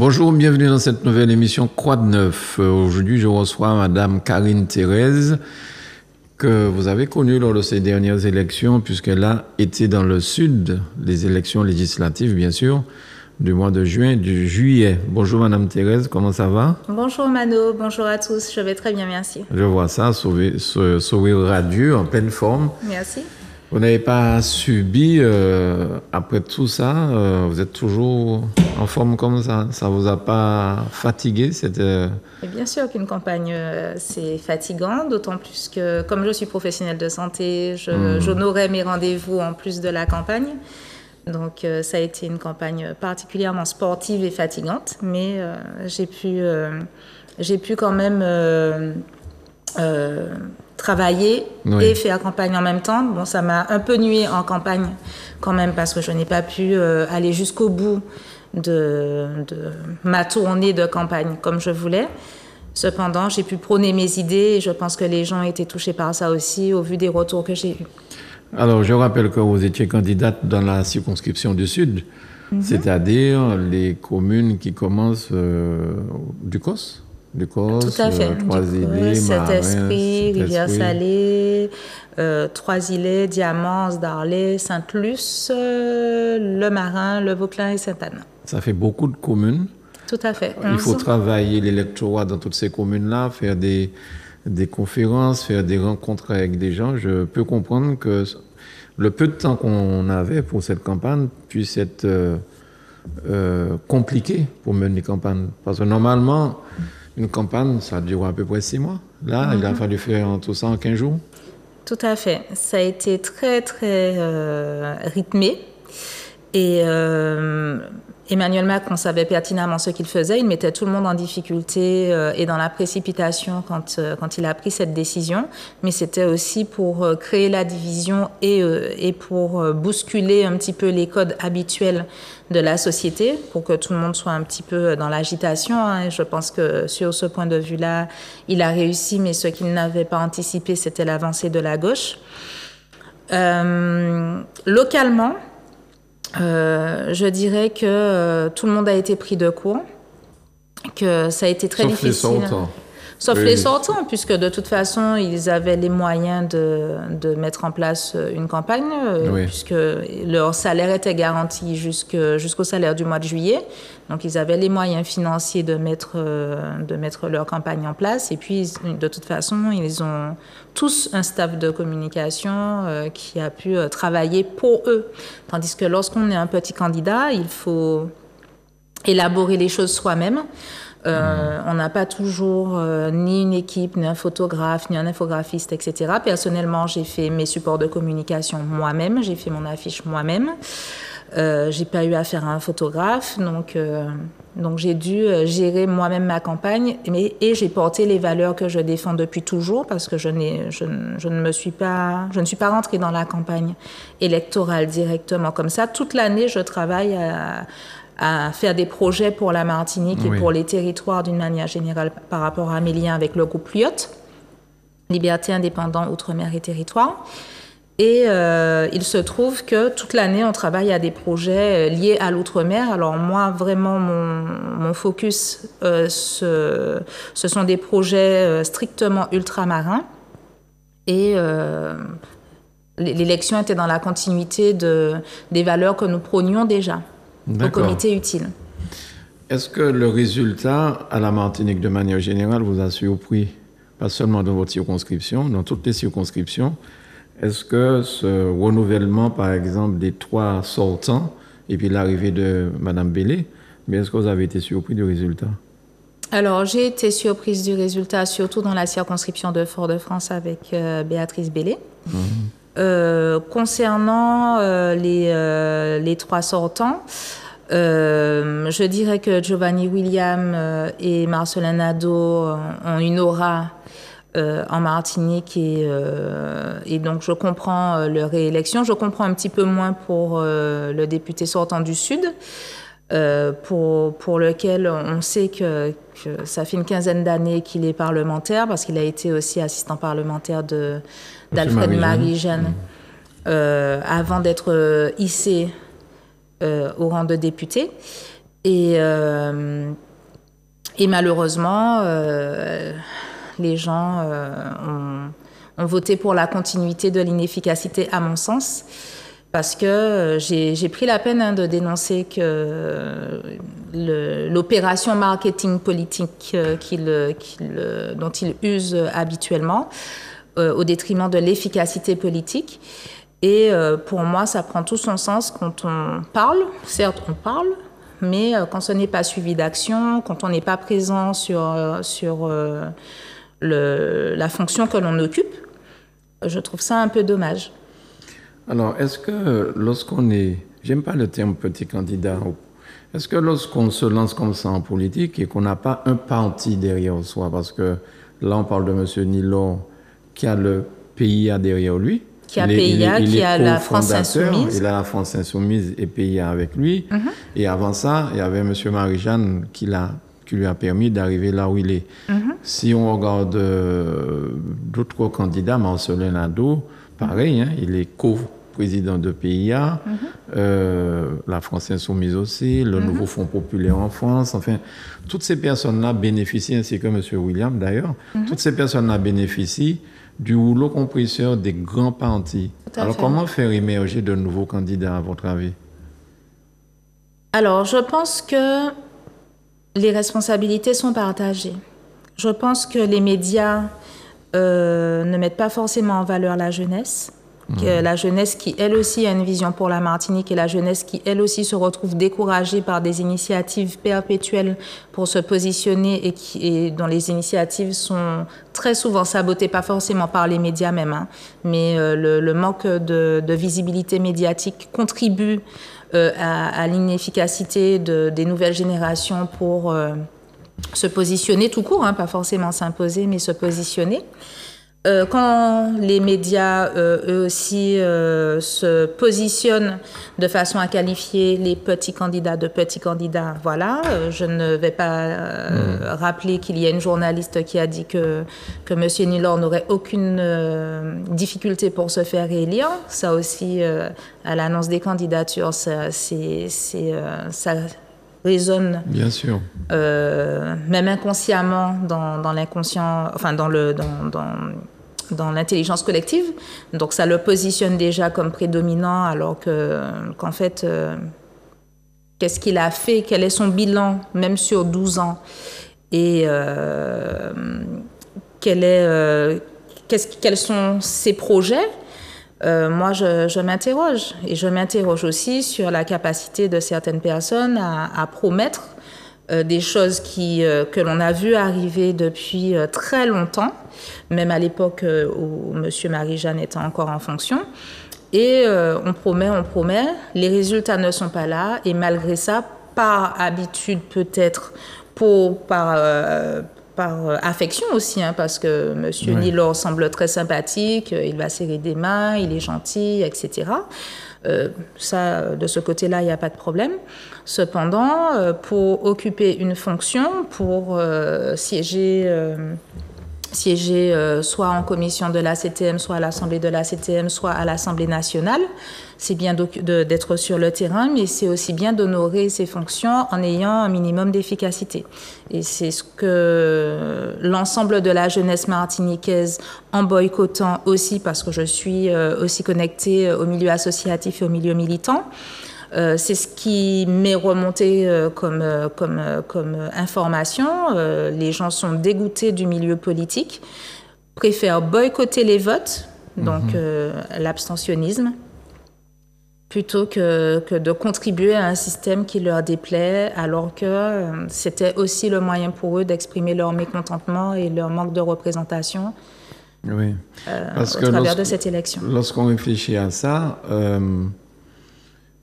Bonjour, bienvenue dans cette nouvelle émission Croix de Neuf. Aujourd'hui, je reçois Madame Karine Thérèse, que vous avez connue lors de ces dernières élections, puisqu'elle a été dans le sud, les élections législatives, bien sûr, du mois de juillet. Bonjour Madame Thérèse, comment ça va? Bonjour Mano, bonjour à tous, je vais très bien, merci. Je vois ça, sourire radieux, en pleine forme. Merci. Vous n'avez pas subi, après tout ça, vous êtes toujours en forme comme ça? Ça ne vous a pas fatigué? Et bien sûr qu'une campagne, c'est fatigant, d'autant plus que, comme je suis professionnelle de santé, j'honorais mes rendez-vous en plus de la campagne. Donc, ça a été une campagne particulièrement sportive et fatigante, mais j'ai pu quand même travailler et faire campagne en même temps. Bon, ça m'a un peu nué en campagne quand même parce que je n'ai pas pu aller jusqu'au bout de ma tournée de campagne comme je voulais. Cependant, j'ai pu prôner mes idées et je pense que les gens étaient touchés par ça aussi au vu des retours que j'ai eus. Alors, je rappelle que vous étiez candidate dans la circonscription du Sud, c'est-à-dire les communes qui commencent du COS. Tout à fait. Trois-Îlets, Saint-Esprit, Rivière-Salée, Trois-Îlets, Diamance, Darley, Sainte-Luce, Le Marin, Le Vauclin et Sainte-Anne. Ça fait beaucoup de communes. Tout à fait. Il faut travailler l'électorat dans toutes ces communes-là, faire des conférences, faire des rencontres avec des gens. Je peux comprendre que le peu de temps qu'on avait pour cette campagne puisse être compliqué pour mener une campagne. Parce que normalement, une campagne, ça dure à peu près 6 mois. Là, il a fallu faire tout ça en 15 jours. Tout à fait. Ça a été très, très rythmé. Et Emmanuel Macron savait pertinemment ce qu'il faisait. Il mettait tout le monde en difficulté et dans la précipitation quand il a pris cette décision. Mais c'était aussi pour créer la division et pour bousculer un petit peu les codes habituels de la société, pour que tout le monde soit un petit peu dans l'agitation. Et je pense que sur ce point de vue-là, il a réussi, mais ce qu'il n'avait pas anticipé, c'était l'avancée de la gauche. Localement, je dirais que tout le monde a été pris de court, que ça a été très difficile. Sauf les sortants. Sauf les sortants, puisque de toute façon, ils avaient les moyens de mettre en place une campagne, puisque leur salaire était garanti jusqu'au salaire du mois de juillet. Donc, ils avaient les moyens financiers de mettre leur campagne en place. Et puis, de toute façon, ils ont tous un staff de communication qui a pu travailler pour eux. Tandis que lorsqu'on est un petit candidat, il faut élaborer les choses soi-même. On n'a pas toujours ni une équipe, ni un photographe, ni un infographiste, etc. Personnellement, j'ai fait mes supports de communication moi-même, j'ai fait mon affiche moi-même. J'ai pas eu affaire à un photographe, donc j'ai dû gérer moi-même ma campagne et j'ai porté les valeurs que je défends depuis toujours parce que je ne suis pas rentrée dans la campagne électorale directement comme ça. Toute l'année, je travaille à faire des projets pour la Martinique et pour les territoires d'une manière générale par rapport à mes liens avec le groupe LIOT, Liberté, Indépendant, Outre-mer et Territoire. Et il se trouve que toute l'année, on travaille à des projets liés à l'outre-mer. Alors moi, vraiment, mon focus, ce sont des projets strictement ultramarins. Et l'élection était dans la continuité des valeurs que nous prônions déjà au comité utile. Est-ce que le résultat à la Martinique, de manière générale, vous a surpris, pas seulement dans votre circonscription, dans toutes les circonscriptions? Est-ce que ce renouvellement, par exemple, des 3 sortants, et puis l'arrivée de Mme Bellé, mais est-ce que vous avez été surpris du résultat? Alors, j'ai été surprise du résultat, surtout dans la circonscription de Fort-de-France avec Béatrice Bellé. Concernant les 3 sortants, je dirais que Giovanni William et Marcelin Nadeau ont une aura en Martinique et donc je comprends leur réélection. Je comprends un petit peu moins pour le député sortant du Sud, pour lequel on sait que ça fait une quinzaine d'années qu'il est parlementaire, parce qu'il a été aussi assistant parlementaire d'Alfred Marie-Jeanne avant d'être hissé au rang de député. Et malheureusement, les gens ont voté pour la continuité de l'inefficacité, à mon sens, parce que j'ai pris la peine de dénoncer que l'opération marketing politique dont il use habituellement, au détriment de l'efficacité politique. Et pour moi, ça prend tout son sens quand on parle. Certes, on parle, mais quand ce n'est pas suivi d'action, quand on n'est pas présent sur la fonction que l'on occupe, je trouve ça un peu dommage. Alors, est-ce que lorsqu'on est, j'aime pas le terme petit candidat, est-ce que lorsqu'on se lance comme ça en politique et qu'on n'a pas un parti derrière soi, parce que là on parle de M. Nilor qui a le PIA derrière lui, qui a PIA, qui a la France Insoumise. Il a la France Insoumise et PIA avec lui. Et avant ça, il y avait M. Marie-Jeanne qui lui a permis d'arriver là où il est. Si on regarde d'autres candidats, Marcelin Nadeau, pareil, hein, il est co-président de PIA, la France Insoumise aussi, le nouveau Fonds populaire en France. Enfin, toutes ces personnes-là bénéficient, ainsi que M. William d'ailleurs, toutes ces personnes-là bénéficient du rouleau compresseur des grands partis. Alors, comment faire émerger de nouveaux candidats, à votre avis? Alors, je pense que les responsabilités sont partagées. Je pense que les médias ne mettent pas forcément en valeur la jeunesse. La jeunesse qui, elle aussi, a une vision pour la Martinique et la jeunesse qui, elle aussi, se retrouve découragée par des initiatives perpétuelles pour se positionner et dont les initiatives sont très souvent sabotées, pas forcément par les médias même, hein, mais le manque de visibilité médiatique contribue à l'inefficacité des nouvelles générations pour se positionner tout court, hein, pas forcément s'imposer, mais se positionner. Quand les médias, eux aussi, se positionnent de façon à qualifier les petits candidats de petits candidats, voilà, je ne vais pas rappeler qu'il y a une journaliste qui a dit que M. Nilor n'aurait aucune difficulté pour se faire réélire. Ça aussi, à l'annonce des candidatures, ça résonne, bien sûr, même inconsciemment dans l'inconscient, enfin dans l'intelligence collective. Donc ça le positionne déjà comme prédominant, alors qu'en fait, qu'est-ce qu'il a fait, quel est son bilan, même sur 12 ans, et quels sont ses projets. Moi, je m'interroge. Et je m'interroge aussi sur la capacité de certaines personnes à promettre des choses que l'on a vues arriver depuis très longtemps, même à l'époque où M. Marie-Jeanne était encore en fonction. Et on promet, les résultats ne sont pas là. Et malgré ça, par habitude peut-être, par affection aussi, hein, parce que M. Nilor semble très sympathique, il va serrer des mains, il est gentil, etc. Ça, de ce côté-là, il n'y a pas de problème. Cependant, pour occuper une fonction, pour siéger soit en commission de l'ACTM, soit à l'Assemblée de l'ACTM, soit à l'Assemblée nationale, c'est bien d'être sur le terrain, mais c'est aussi bien d'honorer ses fonctions en ayant un minimum d'efficacité. Et c'est ce que l'ensemble de la jeunesse martiniquaise, en boycottant aussi, parce que je suis aussi connectée au milieu associatif et au milieu militant, c'est ce qui m'est remonté comme information. Les gens sont dégoûtés du milieu politique, préfèrent boycotter les votes, donc l'abstentionnisme, plutôt que de contribuer à un système qui leur déplaît, alors que c'était aussi le moyen pour eux d'exprimer leur mécontentement et leur manque de représentation au travers de cette élection. Lorsqu'on réfléchit à ça,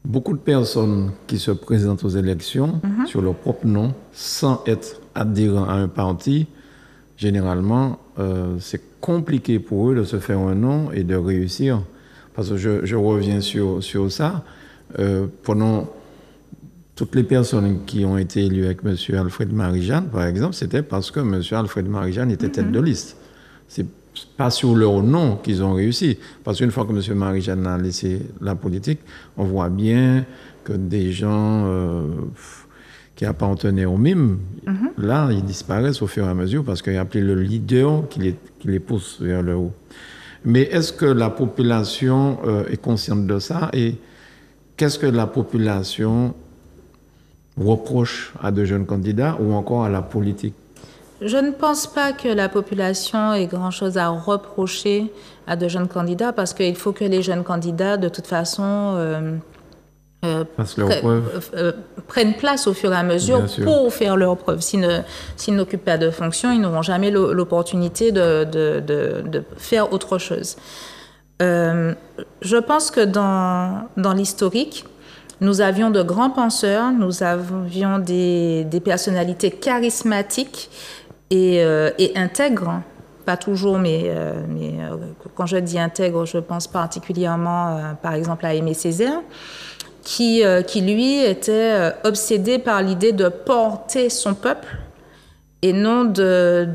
beaucoup de personnes qui se présentent aux élections sur leur propre nom, sans être adhérents à un parti, généralement, c'est compliqué pour eux de se faire un nom et de réussir. Parce que je reviens sur ça. Pendant toutes les personnes qui ont été élues avec M. Alfred Marie-Jeanne, par exemple, c'était parce que M. Alfred Marie-Jeanne était tête de liste. C'est pas sur leur nom qu'ils ont réussi. Parce qu'une fois que M. Marie-Jeanne a laissé la politique, on voit bien que des gens qui appartenaient au MIM, là, ils disparaissent au fur et à mesure parce qu'il y a plus le leader qui les pousse vers le haut. Mais est-ce que la population est consciente de ça et qu'est-ce que la population reproche à de jeunes candidats ou encore à la politique? Je ne pense pas que la population ait grand-chose à reprocher à de jeunes candidats parce qu'il faut que les jeunes candidats, de toute façon, prennent place au fur et à mesure pour faire leurs preuves. S'ils n'occupent pas de fonction, ils n'auront jamais l'opportunité de faire autre chose. Je pense que dans l'historique, nous avions de grands penseurs, nous avions des personnalités charismatiques et intègres. Pas toujours, mais quand je dis intègre, je pense particulièrement, par exemple, à Aimé Césaire, qui lui était obsédé par l'idée de porter son peuple et non de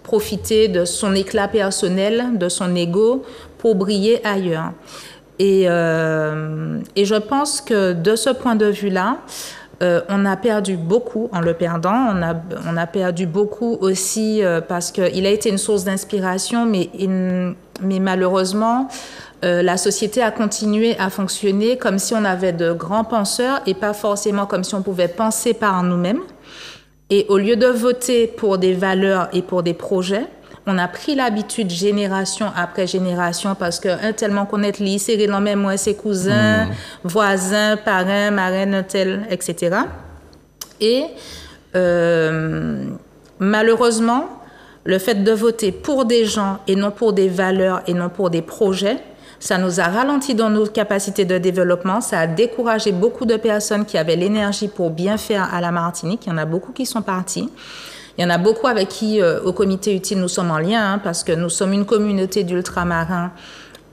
profiter de son éclat personnel, de son ego pour briller ailleurs. Et je pense que de ce point de vue-là, on a perdu beaucoup en le perdant. On a perdu beaucoup aussi parce qu'il a été une source d'inspiration, mais malheureusement, la société a continué à fonctionner comme si on avait de grands penseurs et pas forcément comme si on pouvait penser par nous-mêmes. Et au lieu de voter pour des valeurs et pour des projets, on a pris l'habitude génération après génération parce que tellement connaître lui, serrer dans même moi ses cousins, voisins, parrains, marraines, tel, etc. Et malheureusement, le fait de voter pour des gens et non pour des valeurs et non pour des projets, ça nous a ralenti dans nos capacités de développement, ça a découragé beaucoup de personnes qui avaient l'énergie pour bien faire à la Martinique. Il y en a beaucoup qui sont partis. Il y en a beaucoup avec qui, au comité utile, nous sommes en lien, parce que nous sommes une communauté d'ultramarins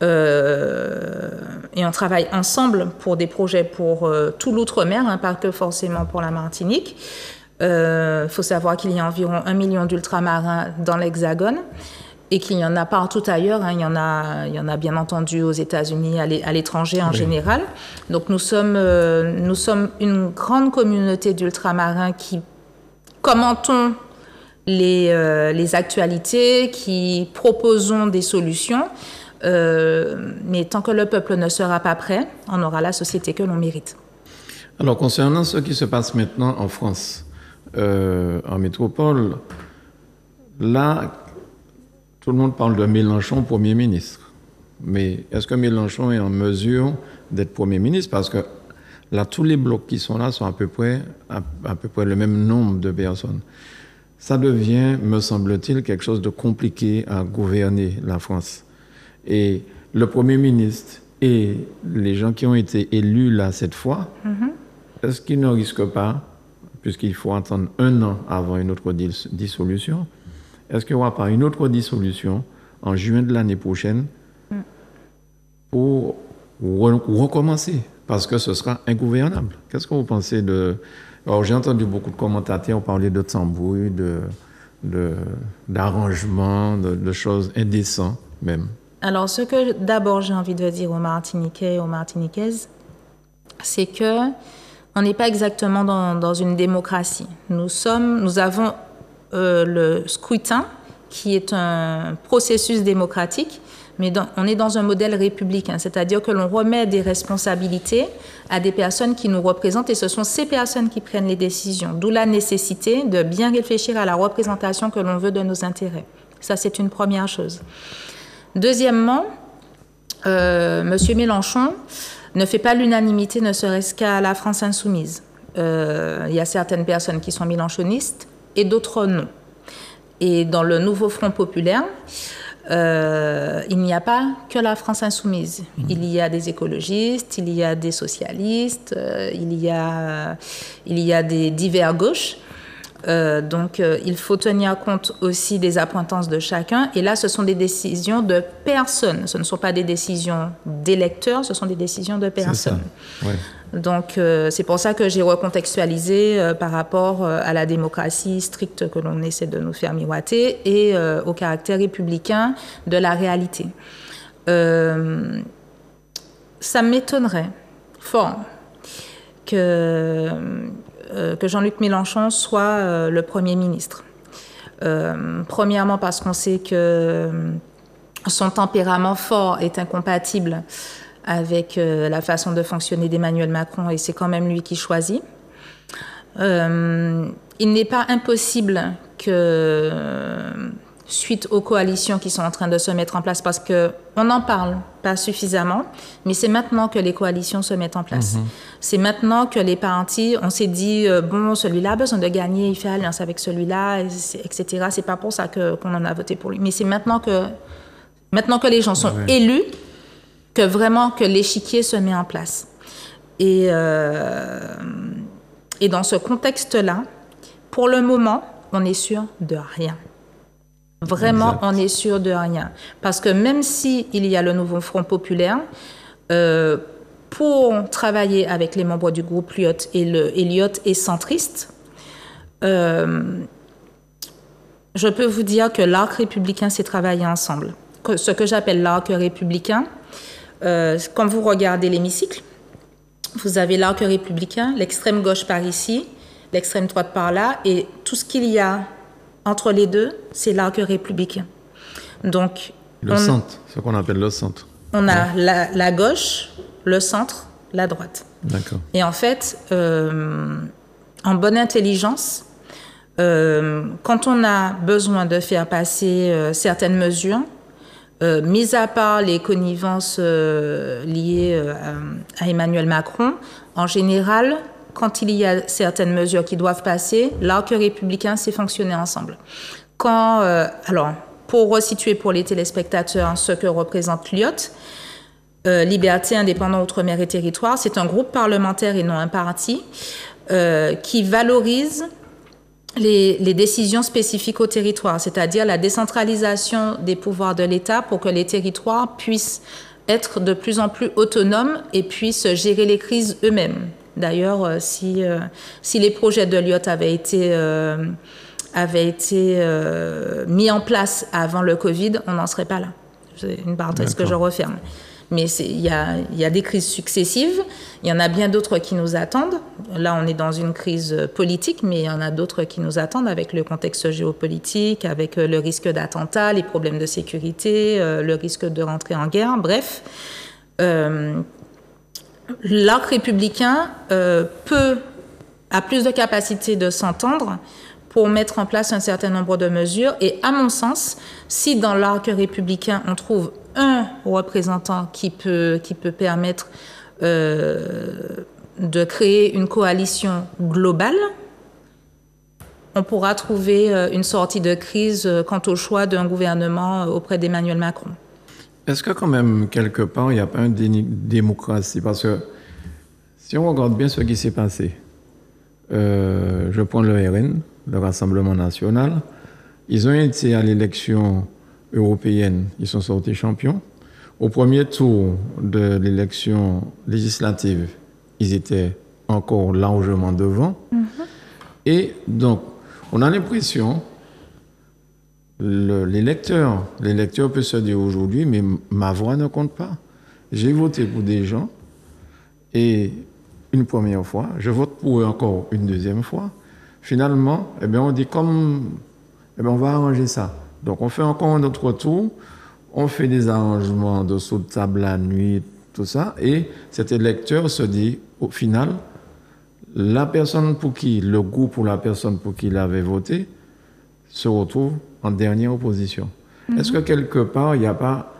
et on travaille ensemble pour des projets pour tout l'outre-mer, pas que forcément pour la Martinique. Faut savoir qu'il y a environ 1 million d'ultramarins dans l'Hexagone et qu'il y en a partout ailleurs. Il y en a bien entendu aux États-Unis, à l'étranger en général. Donc nous sommes une grande communauté d'ultramarins qui commentons les actualités, qui proposons des solutions. Mais tant que le peuple ne sera pas prêt, on aura la société que l'on mérite. Alors, concernant ce qui se passe maintenant en France, en métropole, là, tout le monde parle de Mélenchon Premier ministre. Mais est-ce que Mélenchon est en mesure d'être Premier ministre? Parce que là, tous les blocs qui sont là sont à peu près le même nombre de personnes. Ça devient, me semble-t-il, quelque chose de compliqué à gouverner la France. Et le Premier ministre et les gens qui ont été élus là cette fois, est-ce qu'ils ne risquent pas, puisqu'il faut attendre 1 an avant une autre dissolution, est-ce qu'il n'y aura pas une autre dissolution en juin de l'année prochaine pour recommencer? Parce que ce sera ingouvernable. Qu'est-ce que vous pensez de... Alors, j'ai entendu beaucoup de commentateurs parler de tambouille, d'arrangements, de choses indécents même. Alors, ce que d'abord j'ai envie de dire aux Martiniquais et aux Martiniquaises, c'est que on n'est pas exactement dans une démocratie. Nous avons le scrutin, qui est un processus démocratique, mais on est dans un modèle républicain, c'est-à-dire que l'on remet des responsabilités à des personnes qui nous représentent et ce sont ces personnes qui prennent les décisions, d'où la nécessité de bien réfléchir à la représentation que l'on veut de nos intérêts. Ça, c'est une première chose. Deuxièmement, M. Mélenchon ne fait pas l'unanimité, ne serait-ce qu'à la France insoumise. Il y a certaines personnes qui sont mélenchonistes et d'autres non. Et dans le nouveau Front populaire, il n'y a pas que la France insoumise. Il y a des écologistes, il y a des socialistes, il y a des divers gauches. Donc, il faut tenir compte aussi des appointances de chacun. Et là, ce sont des décisions de personnes. Ce ne sont pas des décisions d'électeurs, ce sont des décisions de personnes. C'est ça. Ouais. Donc, c'est pour ça que j'ai recontextualisé par rapport à la démocratie stricte que l'on essaie de nous faire miroiter et au caractère républicain de la réalité. Ça m'étonnerait fort que Jean-Luc Mélenchon soit le Premier ministre. Premièrement parce qu'on sait que son tempérament fort est incompatible avec la façon de fonctionner d'Emmanuel Macron et c'est quand même lui qui choisit. Il n'est pas impossible que, suite aux coalitions qui sont en train de se mettre en place, parce qu'on n'en parle pas suffisamment, mais c'est maintenant que les coalitions se mettent en place. C'est maintenant que les partis, on s'est dit, bon, celui-là a besoin de gagner, il fait alliance avec celui-là, etc. C'est pas pour ça qu'on en a voté pour lui. Mais c'est maintenant que les gens sont élus, que vraiment que l'échiquier se met en place. Et dans ce contexte-là, pour le moment, on est sûr de rien. Vraiment, on est sûr de rien. Parce que même s'il y a le nouveau Front populaire, pour travailler avec les membres du groupe Lyot et Lyot est centriste, je peux vous dire que l'arc républicain s'est travaillé ensemble. Ce que j'appelle l'arc républicain, quand vous regardez l'hémicycle, vous avez l'arc républicain, l'extrême gauche par ici, l'extrême droite par là, et tout ce qu'il y a entre les deux, c'est l'arc républicain. Donc, le centre, ce qu'on appelle le centre. On a la gauche, le centre, la droite. D'accord. Et en fait, en bonne intelligence, quand on a besoin de faire passer certaines mesures, mis à part les connivences liées à Emmanuel Macron, en général, quand il y a certaines mesures qui doivent passer, l'arc républicain s'est fonctionné ensemble. Alors, pour resituer pour les téléspectateurs ce que représente Lyot, Liberté, Indépendants, Outre-mer et Territoires, c'est un groupe parlementaire et non un parti qui valorise les décisions spécifiques au territoire, c'est-à-dire la décentralisation des pouvoirs de l'État pour que les territoires puissent être de plus en plus autonomes et puissent gérer les crises eux-mêmes. D'ailleurs, si les projets de Lyot avaient été mis en place avant le Covid, on n'en serait pas là. C'est une parenthèse que je referme. Mais il y a des crises successives. Il y en a bien d'autres qui nous attendent. Là, on est dans une crise politique, mais il y en a d'autres qui nous attendent avec le contexte géopolitique, avec le risque d'attentat, les problèmes de sécurité, le risque de rentrer en guerre. Bref, l'arc républicain a plus de capacité de s'entendre pour mettre en place un certain nombre de mesures. Et à mon sens, si dans l'arc républicain, on trouve un représentant qui peut permettre de créer une coalition globale, on pourra trouver une sortie de crise quant au choix d'un gouvernement auprès d'Emmanuel Macron. Est-ce que quand même, quelque part, il n'y a pas une démocratie? Parce que si on regarde bien ce qui s'est passé, je prends le RN, le Rassemblement national, ils ont été à l'élection européenne, ils sont sortis champions. Au premier tour de l'élection législative, ils étaient encore largement devant. Et donc, on a l'impression, l'électeur peut se dire aujourd'hui, mais ma voix ne compte pas. J'ai voté pour des gens, et une première fois, je vote pour eux encore une deuxième fois. Finalement, on dit on va arranger ça. Donc, on fait encore un autre tour, on fait des arrangements de sous de table la nuit, tout ça, et cet électeur se dit, au final, la personne pour qui, le groupe ou la personne pour qui il avait voté, se retrouve en dernière opposition. Est-ce que quelque part, il n'y a pas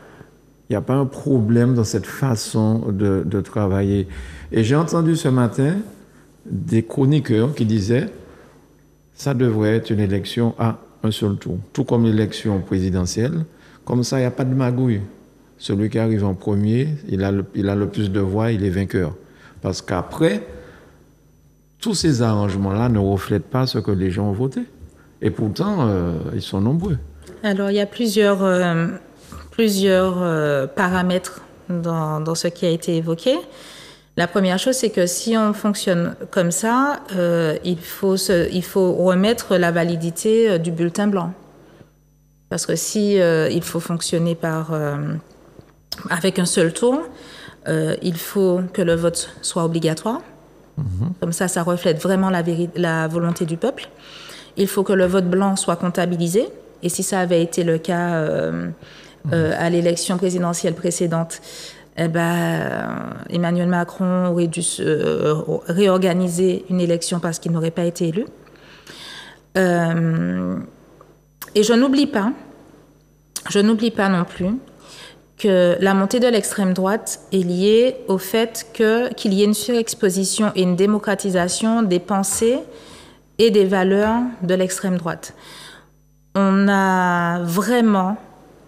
un problème dans cette façon de travailler? Et j'ai entendu ce matin des chroniqueurs qui disaient ça devrait être une élection à un seul tour, tout comme l'élection présidentielle. Comme ça, il n'y a pas de magouille. Celui qui arrive en premier, il a le plus de voix, il est vainqueur. Parce qu'après, tous ces arrangements-là ne reflètent pas ce que les gens ont voté. Et pourtant, ils sont nombreux. Alors, il y a plusieurs paramètres dans ce qui a été évoqué. La première chose, c'est que si on fonctionne comme ça, il faut remettre la validité du bulletin blanc. Parce que si il faut fonctionner avec un seul tour, il faut que le vote soit obligatoire. Comme ça reflète vraiment la volonté du peuple. Il faut que le vote blanc soit comptabilisé. Et si ça avait été le cas à l'élection présidentielle précédente, Emmanuel Macron aurait dû réorganiser une élection parce qu'il n'aurait pas été élu. Et je n'oublie pas non plus que la montée de l'extrême droite est liée au fait qu'il y ait une surexposition et une démocratisation des pensées et des valeurs de l'extrême droite. On a vraiment,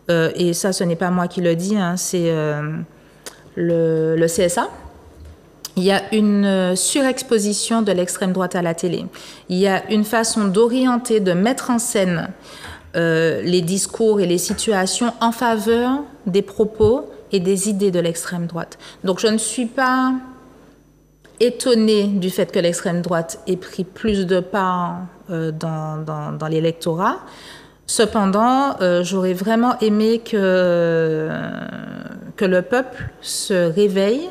et ça ce n'est pas moi qui le dis, hein, c'est le CSA, il y a une surexposition de l'extrême droite à la télé. Il y a une façon d'orienter, de mettre en scène les discours et les situations en faveur des propos et des idées de l'extrême droite. Donc je ne suis pas étonnée du fait que l'extrême droite ait pris plus de part dans l'électorat. Cependant, j'aurais vraiment aimé que le peuple se réveille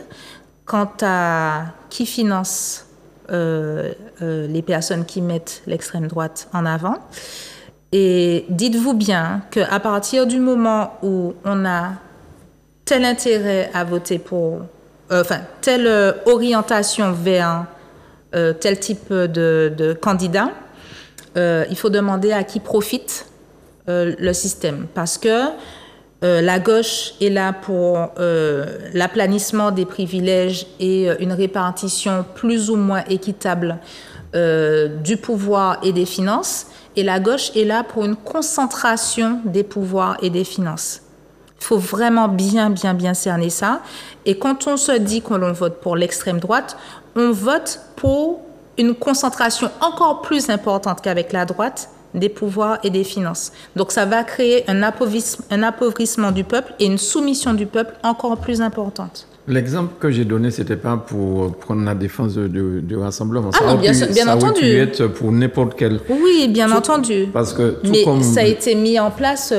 quant à qui finance les personnes qui mettent l'extrême droite en avant. Et dites-vous bien qu'à partir du moment où on a tel intérêt à voter pour, telle orientation vers tel type de candidat, il faut demander à qui profite le système. Parce que la gauche est là pour l'aplanissement des privilèges et une répartition plus ou moins équitable du pouvoir et des finances. Et la gauche est là pour une concentration des pouvoirs et des finances. Il faut vraiment bien cerner ça. Et quand on se dit que l'on vote pour l'extrême droite, on vote pour une concentration encore plus importante qu'avec la droite des pouvoirs et des finances. Donc ça va créer un appauvrissement du peuple et une soumission du peuple encore plus importante. L'exemple que j'ai donné, c'était pas pour prendre la défense du rassemblement. Ah non, bien entendu. Ça aurait pu être pour n'importe quel. Oui, bien entendu. Parce que mais ça a été mis en place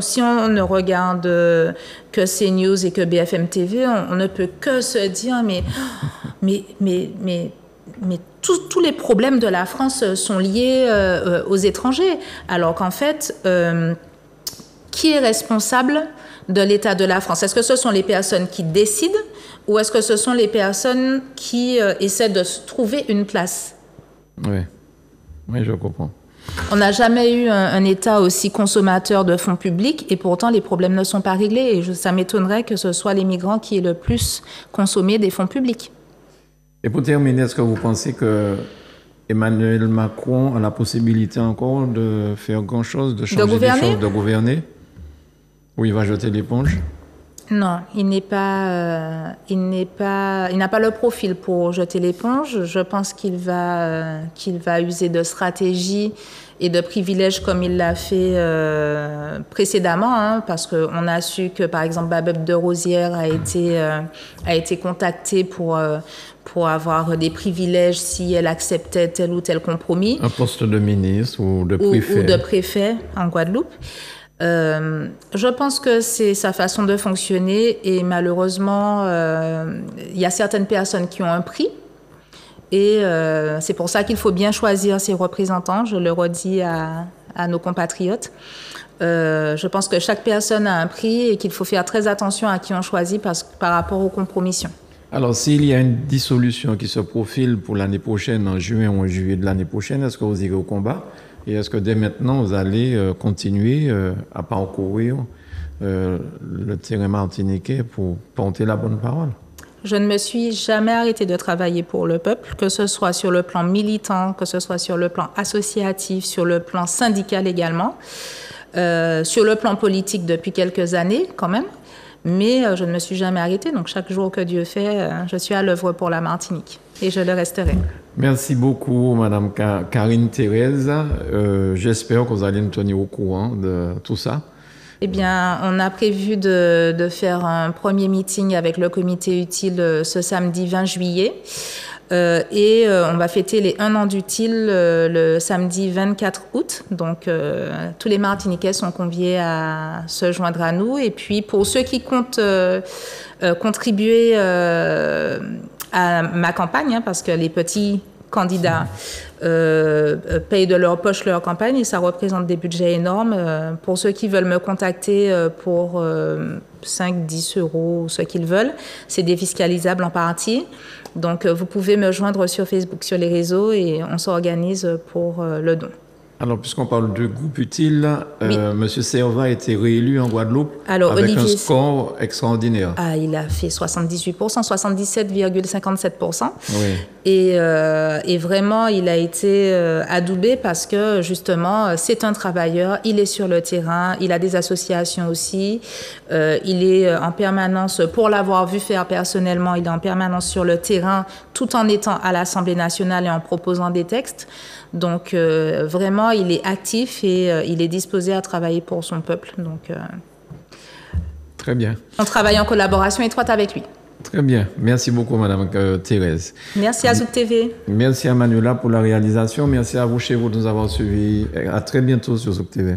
si on ne regarde que CNews et que BFM TV, on ne peut que se dire mais tous les problèmes de la France sont liés aux étrangers. Alors qu'en fait, qui est responsable de l'état de la France? Est-ce que ce sont les personnes qui décident ou est-ce que ce sont les personnes qui essaient de trouver une place? Oui, je comprends. On n'a jamais eu un État aussi consommateur de fonds publics et pourtant les problèmes ne sont pas réglés. Et ça m'étonnerait que ce soit les migrants qui aient le plus consommé des fonds publics. Et pour terminer, est-ce que vous pensez que Emmanuel Macron a la possibilité encore de faire grand-chose, de changer des choses, de gouverner? Ou il va jeter l'éponge? Non, il n'a pas le profil pour jeter l'éponge. Je pense qu'il va user de stratégies et de privilèges comme il l'a fait précédemment, hein, parce qu'on a su que, par exemple, Babette de Rosière a été contactée pour avoir des privilèges si elle acceptait tel ou tel compromis. Un poste de ministre ou de préfet. Ou de préfet en Guadeloupe. Je pense que c'est sa façon de fonctionner et malheureusement, il y a certaines personnes qui ont un prix et c'est pour ça qu'il faut bien choisir ses représentants, je le redis à nos compatriotes. Je pense que chaque personne a un prix et qu'il faut faire très attention à qui on choisit par rapport aux compromissions. Alors, s'il y a une dissolution qui se profile pour l'année prochaine, en juin ou en juillet de l'année prochaine, est-ce que vous irez au combat? Et est-ce que dès maintenant, vous allez continuer à parcourir le terrain martiniquais pour porter la bonne parole? Je ne me suis jamais arrêtée de travailler pour le peuple, que ce soit sur le plan militant, que ce soit sur le plan associatif, sur le plan syndical également, sur le plan politique depuis quelques années quand même. Mais je ne me suis jamais arrêtée. Donc chaque jour que Dieu fait, je suis à l'œuvre pour la Martinique. Et je le resterai. Merci beaucoup, Madame Karine Thérèse. J'espère que vous allez nous tenir au courant de tout ça. Eh bien, on a prévu de faire un premier meeting avec le comité utile ce samedi 20 juillet. Et on va fêter les 1 an d'utile le samedi 24 août. Donc, tous les Martiniquais sont conviés à se joindre à nous. Et puis, pour ceux qui comptent contribuer à ma campagne, hein, parce que les petits candidats payent de leur poche leur campagne et ça représente des budgets énormes. Pour ceux qui veulent me contacter pour 5, 10 euros, ce qu'ils veulent, c'est défiscalisable en partie. Donc, vous pouvez me joindre sur Facebook, sur les réseaux et on s'organise pour le don. Alors, puisqu'on parle de groupe utile, oui. M. Servat a été réélu en Guadeloupe avec Olivier, un score extraordinaire. Il a fait 78%, 77,57%. Oui. Et vraiment, il a été adoubé parce que, justement, c'est un travailleur, il est sur le terrain, il a des associations aussi, il est en permanence, pour l'avoir vu faire personnellement, il est en permanence sur le terrain tout en étant à l'Assemblée nationale et en proposant des textes. Donc, vraiment, il est actif et il est disposé à travailler pour son peuple. Donc, très bien. On travaille en collaboration étroite avec lui. Très bien. Merci beaucoup, Madame Thérèse. Merci à Zouk TV. Merci à Manuela pour la réalisation. Merci à vous chez vous de nous avoir suivis. À très bientôt sur Zouk TV.